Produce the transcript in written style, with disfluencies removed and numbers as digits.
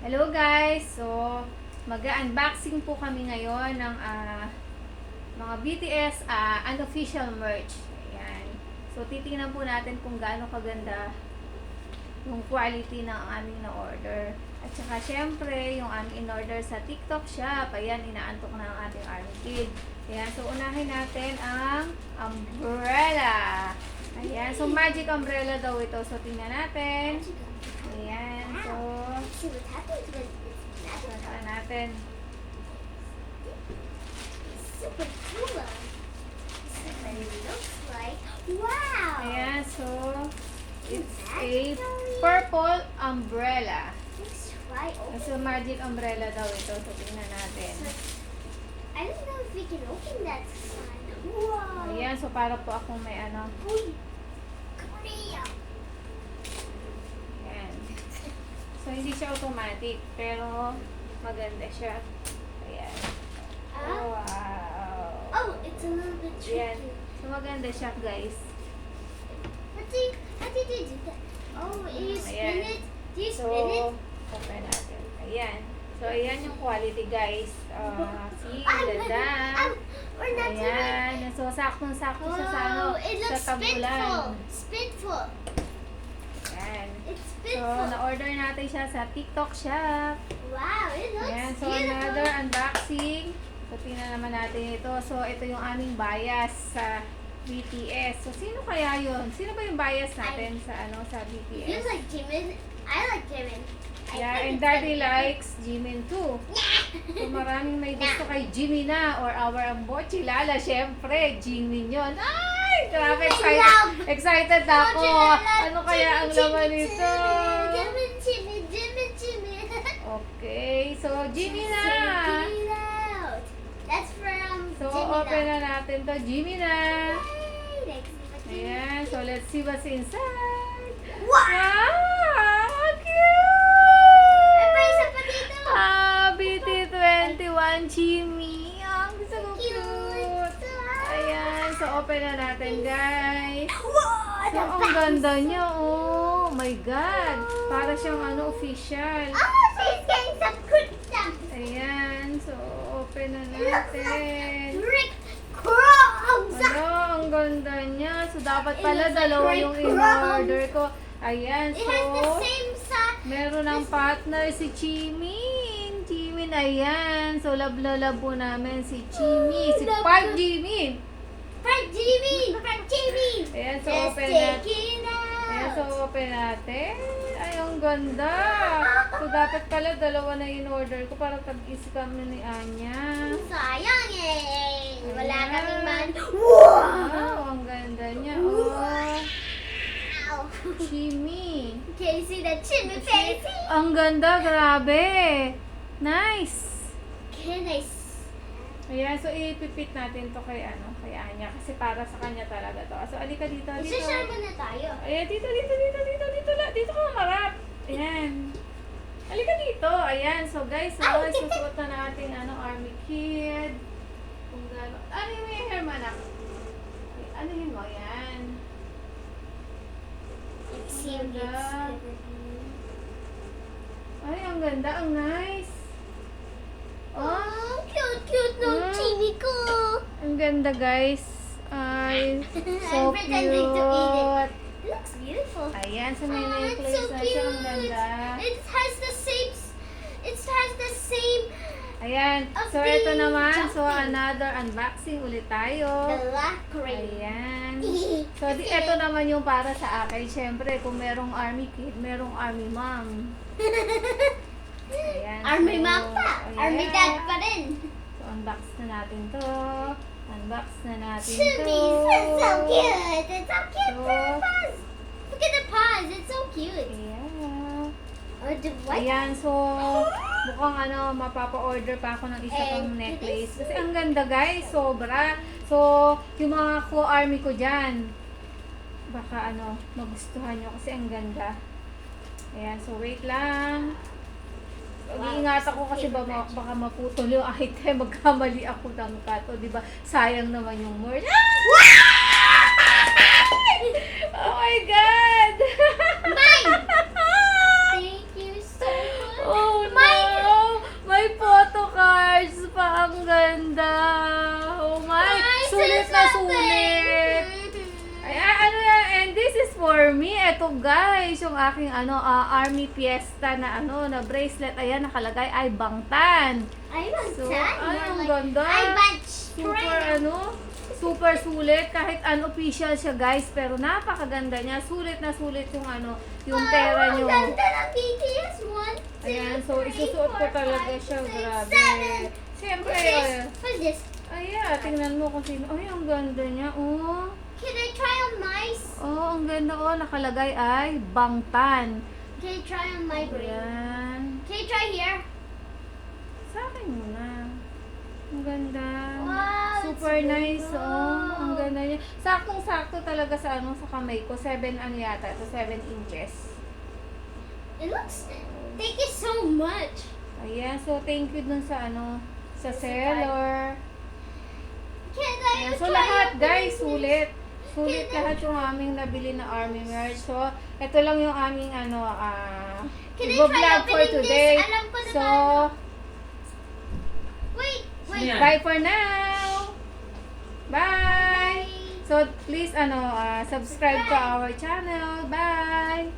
Hello guys! So, mag-unboxing po kami ngayon ng mga BTS unofficial merch. Ayan. So, titingnan po natin kung gaano kaganda yung quality ng aming na-order. At saka, syempre, yung aming in-order sa TikTok shop. Ayan, inaantok na ang ating army kid. Ayan, so unahin natin ang umbrella. Ayan, so magic umbrella daw ito. So, tingnan natin. Ayan, so See what happens when it's magic. saan natin. It's super cool. This is what it looks like. Wow! Ayan, so it's a purple umbrella. Let's try open. So magic umbrella daw ito. So tingnan natin. I don't know if we can open that side. Wow! Ayan, so para po akong may ano. Uy! Korea! Ayan. So hindi siya automatic, pero maganda siya. Ayan. Oh, wow. Oh, it's a little bit Ayan. tricky. So maganda siya, guys. How did you do that? Oh, you spin Ayan. it? Do you So, spin it? open natin. Ayan. So, ayan yung quality, guys. See, ganda. We're not doing Ayan. So, saktong-sakto siya sa, ano, Oh, it sa looks tabulan. spinful. Spinful. Ayan. It's So, spinful. na-order natin siya sa TikTok shop. Wow, it looks Ayan. So, beautiful. another unboxing. So, tingnan naman natin ito. So, ito yung aming bias sa BTS. So, sino kaya yun? Sino ba yung bias natin sa You BTS? like Jimin? I like Jimin. Yeah, and Daddy likes Jimin too. So, maraming may gusto kay Jimmy na or our Ambochi Lala. Siyempre, Jimin yun. Ay! Grabe, excited na ako. Ano kaya ang laman nito? Jimin. Okay, so Jimmy na. Check it out. That's from So, Jimin. open na natin to. Jimmy na. Yay! Let's see what's in Ayan, so let's see what's inside. Wow! Wow! May isa Cute! pa dito. BT21 Jimmy. Ang gusto ko Cute. cute. Ayan, so open na natin, guys. Wow! So, ang ganda niya, oh. My God. Para siyang ano, official. Oh, she's getting some good stuff. Ayan, so open na natin. Rick crumbs. Ano, ang ganda niya. So, dapat pala It looks like dalawa great yung crumbs. in-order ko. Ayan, It has the so same size. meron ng partner si Jimin. Jimin, ayan. So, love na love po namin si Jimmy. Si Love Park na- Jimin. From Jimmy. From Jimmy. Ayan, so Just open take natin. it out. Ayan, so open natin. Ay, ang ganda. So, dapat pala dalawa na in-order ko para tag-isa kami ni Anya. Sayang eh. Wala Ayan. kaming man. Wow, ang ganda niya. Oh, Wow. Jimmy. Can you see the Jimmy face? Ang ganda, grabe. Nice. Can I Ayan, so ipipit natin to kay Anya kasi para sa kanya talaga to. So alika dito, dito. Isi-share muna tayo. Ayan, dito ka marap. Ayan. Alika dito. Ayan, so guys, susuot na natin army kid. Kung gano'n. Ano yung may hair manak? Ano yun mo? Ayan. Let's see if Ganda. it's gonna be. Ay, ang ganda. Ang nice. Oh, cute ng Mm. Jimmy ko. Ang ganda, guys. Ay, so I'm pretending to eat it. cute. It looks beautiful. Ayan, so may Oh, it's necklace so na siya. Ang cute. ganda. It has the same. It has the same. Ayan. So, Okay, ito naman. So, jumping. another unboxing ulit tayo. The black ring. Ayan. So, ito naman yung para sa akin. Siyempre, kung merong army kid, merong army mom. Ayan. Army So, mom pa. ayan. Army dad pa rin. So, unbox na natin to. Unbox na natin Chibi, to. it's so cute. It's so cute. So, The paws. Look at the paws. It's so cute. Ayan. Oh, the what? Ayan, so mukhang mapapa-order pa ako ng isa pang And necklace. this Kasi ang ganda, guys, sobra. So, yung mga co-army ko dyan, baka magustuhan nyo kasi ang ganda. Ayan, so wait lang. So, iingat ako kasi baka maputol yung item, magkamali ako ng cut. O, diba, sayang naman yung merch. Oh my God! Mine! Thank you so much. Oh ganda! Oh my! Sulit na sulit! Ay, ano yan? And this is for me. Ito guys, yung aking army fiesta na na bracelet. Ayan, nakalagay ay bangtan. I want So, that. ay, More ang like, ganda. I want Super super sulit. Kahit unofficial siya guys, pero napakaganda niya. Sulit na sulit yung yung pera nyo. Ang ganda ng BTS. 1, 2, Ayan, so isusuot ko talaga siya. Grabe. Siyempre, What's this? ayan, tingnan mo kung sino. Ay, ang ganda niya. Oh. Can I try on mice? Oh, ang ganda. Oh, nakalagay ay bangtan. Can I try on my brain? Ayan. Can I try here? Sa akin muna. Ang ganda. Wow, Super it's nice. good. Oh, ang ganda niya. Saktong-sakto talaga sa sa kamay ko. 7 yata. Ito 7 inches. It looks. Thank you so much. Ayan. So, thank you dun sa sa seller. Can I Ayan. So, try lahat on guys, this? sulit. Sulit lahat yung aming nabili na army merch. So, ito lang yung aming Can I try vlog for opening today. this? Alam ko na So, Wait. Yeah. bye for now. Bye. So, please subscribe to our channel. Bye.